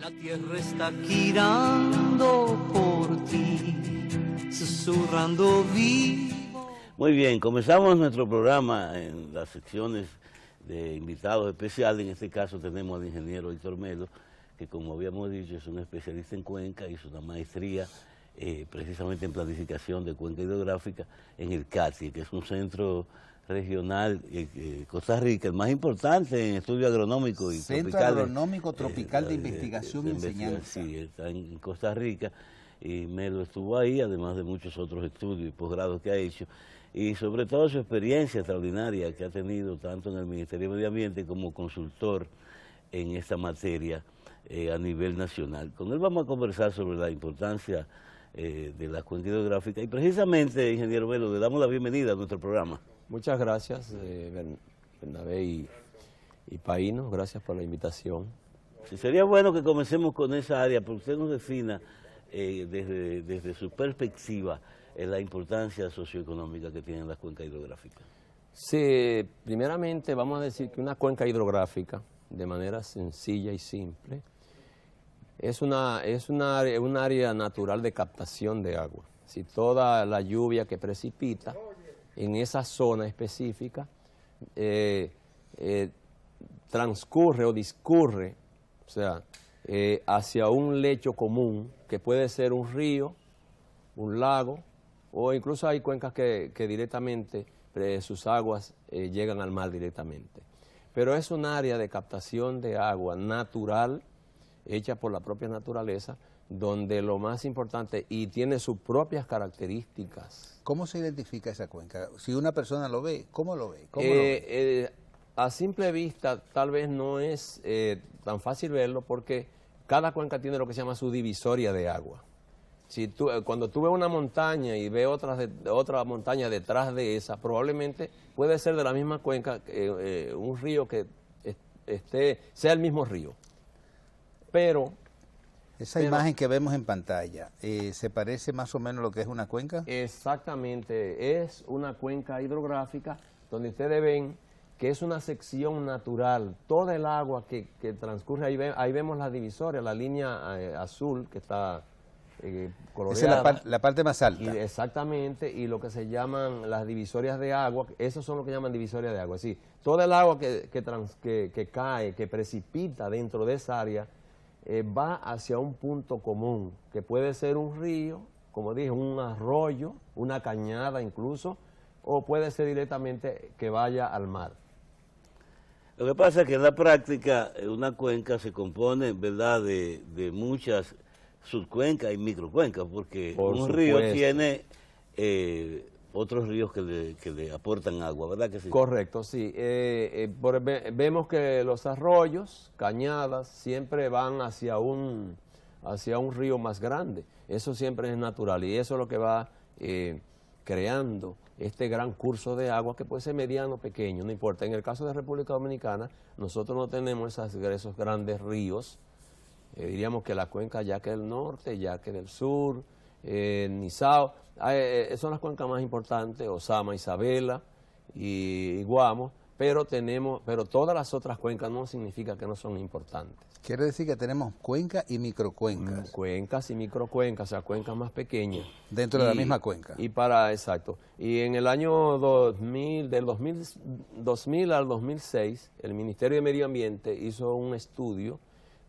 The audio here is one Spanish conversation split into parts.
La tierra está girando por ti, susurrando vivo. Muy bien, comenzamos nuestro programa en las secciones de invitados especiales. En este caso tenemos al ingeniero Héctor Melo, que como habíamos dicho es un especialista en cuenca, hizo una maestría precisamente en planificación de cuenca hidrográfica en el CATI, que es un centro regional Costa Rica, el más importante en estudio agronómico y Centro tropical. Agronómico Tropical de Investigación y Enseñanza. Sí, está en Costa Rica, y Melo estuvo ahí, además de muchos otros estudios y posgrados que ha hecho, y sobre todo su experiencia extraordinaria que ha tenido tanto en el Ministerio de Medio Ambiente como consultor en esta materia a nivel nacional. Con él vamos a conversar sobre la importancia de la cuenca hidrográfica, y precisamente, ingeniero Melo, le damos la bienvenida a nuestro programa. Muchas gracias, Bernabé y Paíno, gracias por la invitación. Sí, sería bueno que comencemos con esa área, porque usted nos defina desde su perspectiva la importancia socioeconómica que tienen las cuencas hidrográficas. Sí, primeramente vamos a decir que una cuenca hidrográfica, de manera sencilla y simple, es un área natural de captación de agua. Si toda la lluvia que precipita en esa zona específica transcurre o discurre, o sea, hacia un lecho común que puede ser un río, un lago, o incluso hay cuencas que directamente sus aguas llegan al mar directamente. Pero es un área de captación de agua natural, hecha por la propia naturaleza, donde lo más importante, y tiene sus propias características. ¿Cómo se identifica esa cuenca? Si una persona lo ve, ¿cómo lo ve? A simple vista tal vez no es tan fácil verlo, porque cada cuenca tiene lo que se llama su divisoria de agua. Cuando tú ves una montaña y ves otra montaña detrás de esa, probablemente puede ser de la misma cuenca, un río que sea el mismo río. Pero esa imagen que vemos en pantalla, ¿se parece más o menos a lo que es una cuenca? Exactamente, es una cuenca hidrográfica donde ustedes ven que es una sección natural. Toda el agua que transcurre, ahí vemos la divisoria, la línea azul que está coloreada. Esa es la parte más alta. Exactamente, y lo que se llaman las divisorias de agua, esos son lo que llaman divisorias de agua. Sí, toda el agua que cae, que precipita dentro de esa área, va hacia un punto común, que puede ser un río, como dije, un arroyo, una cañada incluso, o puede ser directamente que vaya al mar. Lo que pasa es que en la práctica una cuenca se compone, ¿verdad?, de muchas subcuencas y microcuencas, porque un río tiene otros ríos que le aportan agua, ¿verdad que sí? Correcto, sí. Vemos que los arroyos, cañadas, siempre van hacia un río más grande. Eso siempre es natural, y eso es lo que va creando este gran curso de agua, que puede ser mediano o pequeño, no importa. En el caso de República Dominicana, nosotros no tenemos esos grandes ríos. Diríamos que la cuenca Yaque del Norte, Yaque del Sur, Nizao, son las cuencas más importantes, Osama, Isabela y Guamo, pero todas las otras cuencas no significa que no son importantes. Quiere decir que tenemos cuencas y microcuencas. Cuencas y microcuencas, o sea, cuencas más pequeñas. Dentro de la misma cuenca. Exacto. Y en el año 2000 al 2006, el Ministerio de Medio Ambiente hizo un estudio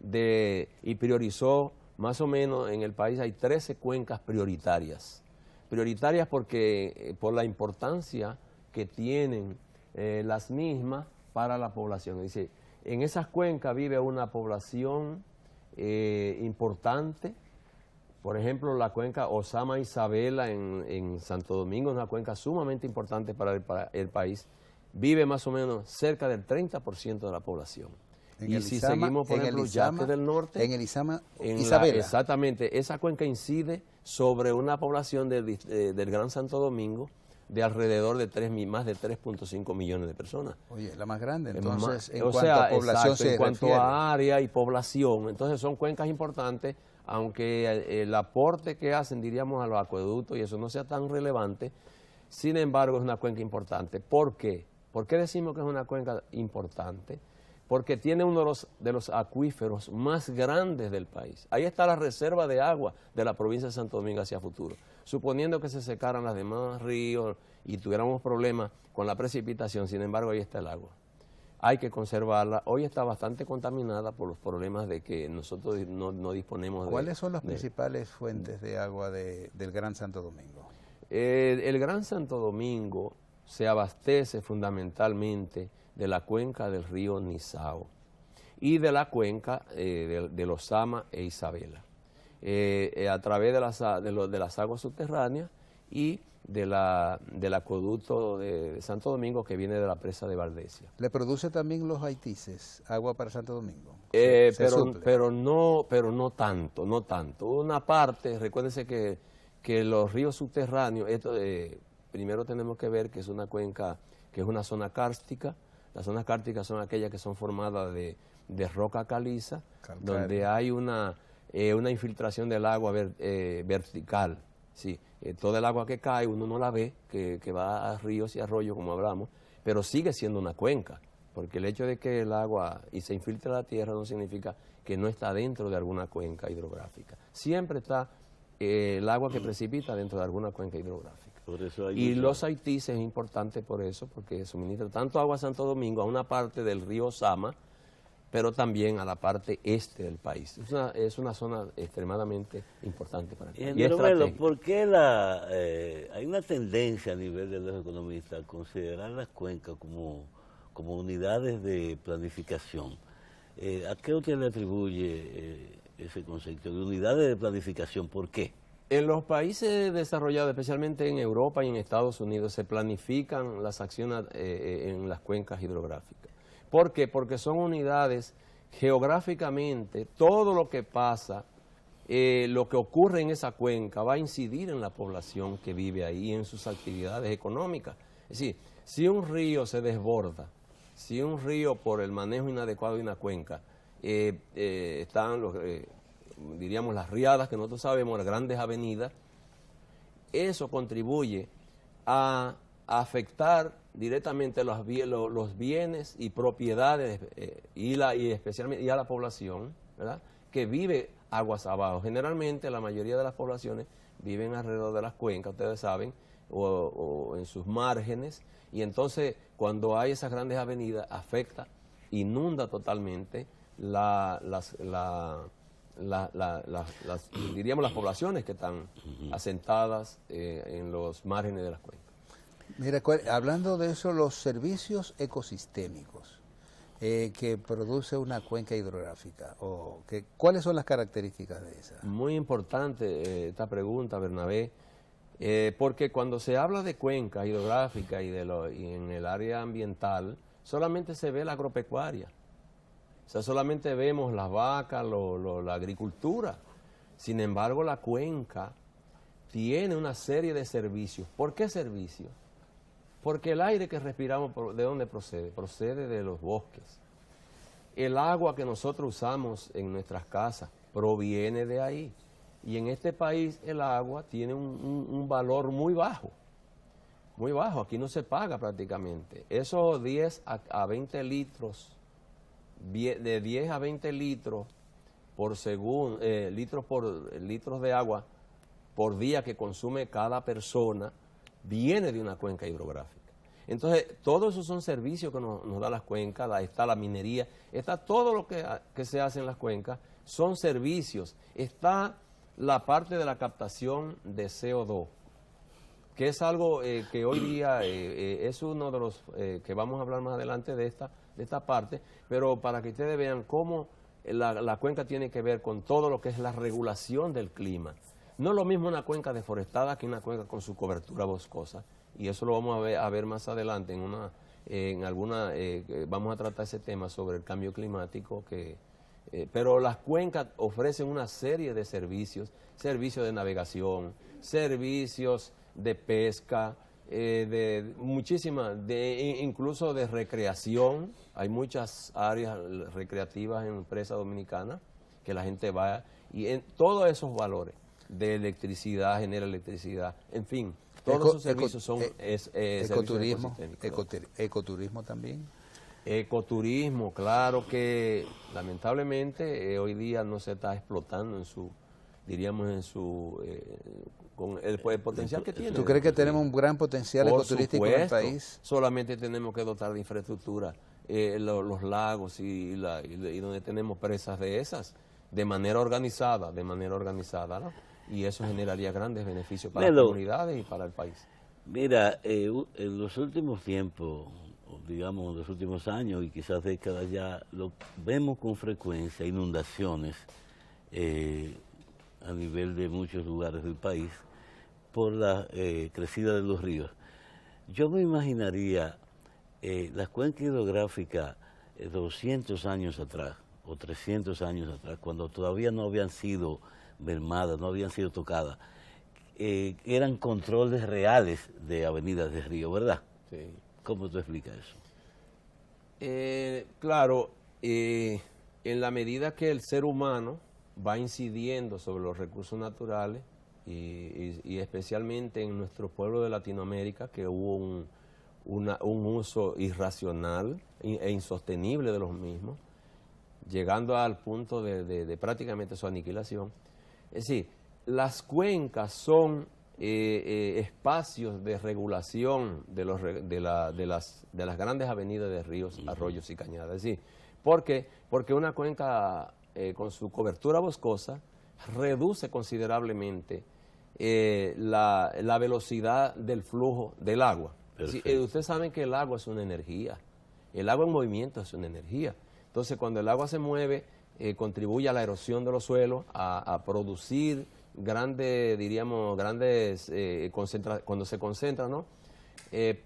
y priorizó, más o menos en el país hay 13 cuencas prioritarias. Prioritarias porque por la importancia que tienen las mismas para la población. Dice, en esas cuencas vive una población importante. Por ejemplo, la cuenca Osama Isabela en Santo Domingo es una cuenca sumamente importante para el país. Vive más o menos cerca del 30% de la población. Y si seguimos, por ejemplo, Yaque del Norte, en el Isabela. Exactamente, esa cuenca incide sobre una población del Gran Santo Domingo de alrededor de más de 3.5 millones de personas. Oye, la más grande, entonces, en cuanto a área y población. Entonces son cuencas importantes, aunque el aporte que hacen, diríamos, a los acueductos y eso no sea tan relevante. Sin embargo, es una cuenca importante. ¿Por qué? ¿Por qué decimos que es una cuenca importante? porque tiene uno de los acuíferos más grandes del país. Ahí está la reserva de agua de la provincia de Santo Domingo hacia futuro. Suponiendo que se secaran los demás ríos y tuviéramos problemas con la precipitación, sin embargo, ahí está el agua. Hay que conservarla. Hoy está bastante contaminada por los problemas de que nosotros no disponemos de... ¿Cuáles son las principales fuentes de agua del Gran Santo Domingo? El Gran Santo Domingo se abastece fundamentalmente de la cuenca del río Nizao y de la cuenca de los Sama e Isabela, a través de las aguas subterráneas y del acueducto de Santo Domingo que viene de la presa de Valdesia. ¿Le produce también los Haitises agua para Santo Domingo? Pero no tanto. Una parte, recuérdense que los ríos subterráneos, primero tenemos que ver que es una cuenca, que es una zona kárstica. Las zonas kársticas son aquellas que son formadas de roca caliza, donde hay una infiltración del agua vertical. Sí, todo el agua que cae uno no la ve, que va a ríos y arroyos como hablamos, pero sigue siendo una cuenca, porque el hecho de que el agua se infiltre a la tierra no significa que no está dentro de alguna cuenca hidrográfica. Siempre está el agua que precipita dentro de alguna cuenca hidrográfica. Por eso y los Haitises es importante por eso, porque suministra tanto agua a Santo Domingo, a una parte del río Sama, pero también a la parte este del país. Es una zona extremadamente importante para el país. ¿Por qué hay una tendencia a nivel de los economistas a considerar las cuencas como unidades de planificación? ¿A qué usted le atribuye ese concepto de unidades de planificación? ¿Por qué? En los países desarrollados, especialmente en Europa y en Estados Unidos, se planifican las acciones en las cuencas hidrográficas. ¿Por qué? Porque son unidades geográficamente, todo lo que pasa, lo que ocurre en esa cuenca va a incidir en la población que vive ahí, en sus actividades económicas. Es decir, si un río se desborda, si un río por el manejo inadecuado de una cuenca, están diríamos las riadas que nosotros sabemos, las grandes avenidas, eso contribuye a afectar directamente los bienes y propiedades y especialmente y a la población, ¿verdad?, que vive aguas abajo. Generalmente la mayoría de las poblaciones viven alrededor de las cuencas, ustedes saben, o en sus márgenes, y entonces cuando hay esas grandes avenidas afecta, inunda totalmente diríamos las poblaciones que están asentadas en los márgenes de las cuencas. Mira, hablando de eso, los servicios ecosistémicos que produce una cuenca hidrográfica, ¿cuáles son las características de esa? Muy importante esta pregunta, Bernabé, porque cuando se habla de cuenca hidrográfica y en el área ambiental, solamente se ve la agropecuaria. O sea, solamente vemos las vacas, la agricultura. Sin embargo, la cuenca tiene una serie de servicios. ¿Por qué servicios? Porque el aire que respiramos, ¿de dónde procede? Procede de los bosques. El agua que nosotros usamos en nuestras casas proviene de ahí. Y en este país el agua tiene un valor muy bajo. Muy bajo, aquí no se paga prácticamente. Esos 10 a 20 litros, de 10 a 20 litros litros de agua por día que consume cada persona, viene de una cuenca hidrográfica. Entonces, todos esos son servicios que nos da las cuencas, está la minería, está todo lo que se hace en las cuencas, son servicios. Está la parte de la captación de CO2, que es algo que hoy día es uno de los que vamos a hablar más adelante de esta parte, pero para que ustedes vean cómo la cuenca tiene que ver con todo lo que es la regulación del clima. No es lo mismo una cuenca deforestada que una cuenca con su cobertura boscosa, y eso lo vamos a ver más adelante vamos a tratar ese tema sobre el cambio climático, pero las cuencas ofrecen una serie de servicios de navegación, servicios de pesca, incluso de recreación. Hay muchas áreas recreativas en empresas dominicanas que la gente va, y en todos esos valores de electricidad, genera electricidad, en fin, todos esos servicios son ecoturismo, ecoturismo también. Ecoturismo, claro que lamentablemente hoy día no se está explotando en su, diríamos, en su, con el potencial que tiene. ¿Tú crees que tenemos un gran potencial Por ecoturístico en el supuesto, país? solamente tenemos que dotar de infraestructura los lagos y donde tenemos presas de esas, de manera organizada, ¿no? Y eso generaría grandes beneficios para las comunidades y para el país. Mira, en los últimos tiempos, digamos en los últimos años y quizás décadas ya, vemos con frecuencia inundaciones a nivel de muchos lugares del país por la crecida de los ríos. Yo me imaginaría las cuencas hidrográficas 200 años atrás o 300 años atrás, cuando todavía no habían sido mermadas, no habían sido tocadas, eran controles reales de avenidas de río, ¿verdad? Sí. ¿Cómo tú explicas eso? Claro, en la medida que el ser humano va incidiendo sobre los recursos naturales y especialmente en nuestro pueblo de Latinoamérica, que hubo un uso irracional e insostenible de los mismos, llegando al punto de prácticamente su aniquilación. Es decir, las cuencas son espacios de regulación de las grandes avenidas de ríos, arroyos y cañadas. Es decir, ¿por qué? Porque una cuenca con su cobertura boscosa reduce considerablemente la velocidad del flujo del agua. Ustedes saben que el agua es una energía, el agua en movimiento es una energía. Entonces, cuando el agua se mueve, contribuye a la erosión de los suelos, a producir grandes, cuando se concentra, ¿no?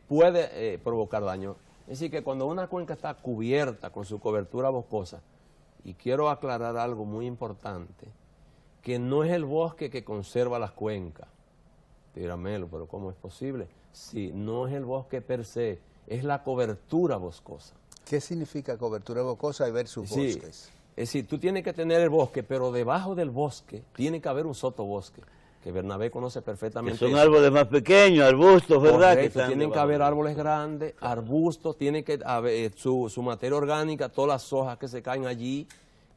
Puede provocar daño. Es decir, que cuando una cuenca está cubierta con su cobertura boscosa, y quiero aclarar algo muy importante, que no es el bosque que conserva las cuencas. Dígamelo, pero ¿cómo es posible? Sí, no es el bosque per se, es la cobertura boscosa. ¿Qué significa cobertura boscosa versus bosques? Es decir, tú tienes que tener el bosque, pero debajo del bosque tiene que haber un sotobosque, que Bernabé conoce perfectamente. Que son árboles más pequeños, arbustos, ¿verdad? Correcto, tienen que haber árboles grandes, arbustos, tiene que haber su materia orgánica, todas las hojas que se caen allí.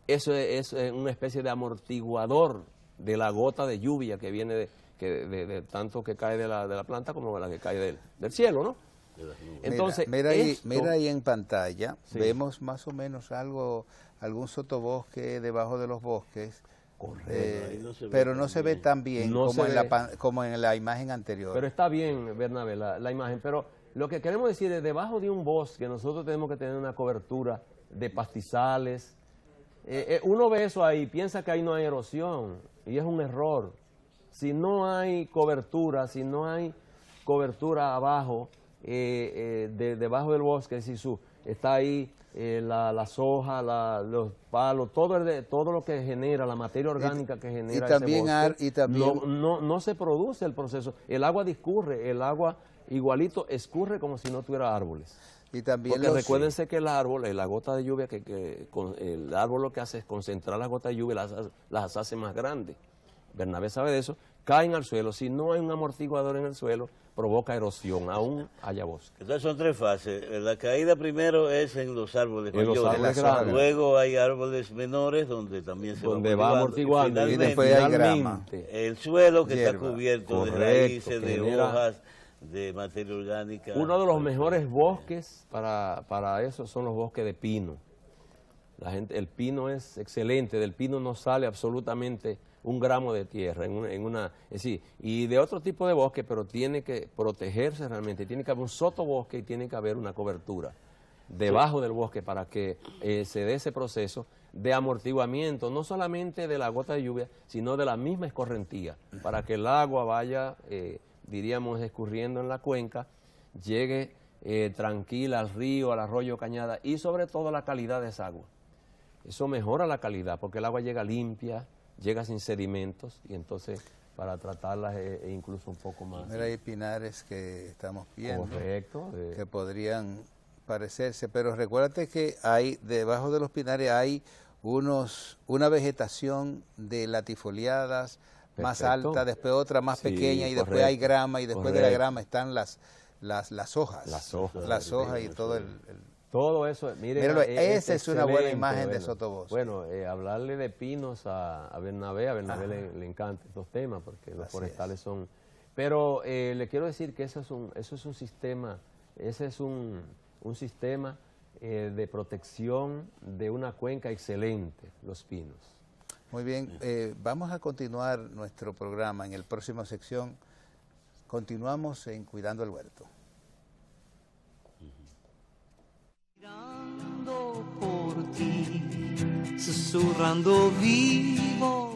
Eso es una especie de amortiguador de la gota de lluvia que viene de tanto que cae de la planta como de la que cae del cielo, ¿no? Entonces, mira ahí en pantalla, sí, vemos más o menos algún sotobosque debajo de los bosques. Correcto. Pero no se ve tan bien como en la imagen anterior. Pero está bien, Bernabé, la imagen. Pero lo que queremos decir es, debajo de un bosque nosotros tenemos que tener una cobertura de pastizales. Uno ve eso ahí, piensa que ahí no hay erosión, y es un error. Si no hay cobertura, abajo, debajo del bosque, es decir, está ahí las hojas, los palos, todo lo que genera, la materia orgánica que genera ese bosque, no se produce el proceso. El agua discurre, el agua igualito escurre como si no tuviera árboles. Y también porque recuérdense que el árbol, la gota de lluvia, el árbol lo que hace es concentrar las gotas de lluvia, las hace más grandes. Bernabé sabe de eso, caen al suelo. Si no hay un amortiguador en el suelo, provoca erosión, aún haya bosque. Entonces son tres fases. La caída primero es en los árboles mayores. Los árboles grandes. Luego hay árboles menores donde también se va amortiguando. Y después hay grama. El suelo que hierba, está cubierto, correcto, de raíces, de hojas, de materia orgánica. Uno de los mejores bosques para eso son los bosques de pino. El pino es excelente, del pino no sale absolutamente un gramo de tierra es decir, y de otro tipo de bosque, pero tiene que protegerse realmente, tiene que haber un sotobosque y tiene que haber una cobertura debajo del bosque para que se dé ese proceso de amortiguamiento, no solamente de la gota de lluvia, sino de la misma escorrentía, para que el agua vaya, diríamos, escurriendo en la cuenca, llegue tranquila al río, al arroyo, cañada, y sobre todo la calidad de esa agua. Eso mejora la calidad, porque el agua llega limpia, llega sin sedimentos, y entonces para tratarlas es incluso un poco más. Mira, hay pinares que estamos viendo, correcto, que podrían parecerse, pero recuérdate que hay debajo de los pinares hay una vegetación de latifoliadas, perfecto, más alta, después otra más pequeña, y después hay grama, y después de la grama están las hojas y todo Todo eso, míralo, esa es una buena imagen de sotobosque. Bueno, hablarle de pinos a Bernabé le encantan estos temas porque los forestales son... Pero le quiero decir que eso es un sistema, ese es un sistema de protección de una cuenca excelente, los pinos. Muy bien, vamos a continuar nuestro programa. En la próxima sección continuamos en Cuidando el Huerto. Mirando por ti, susurrando vivo.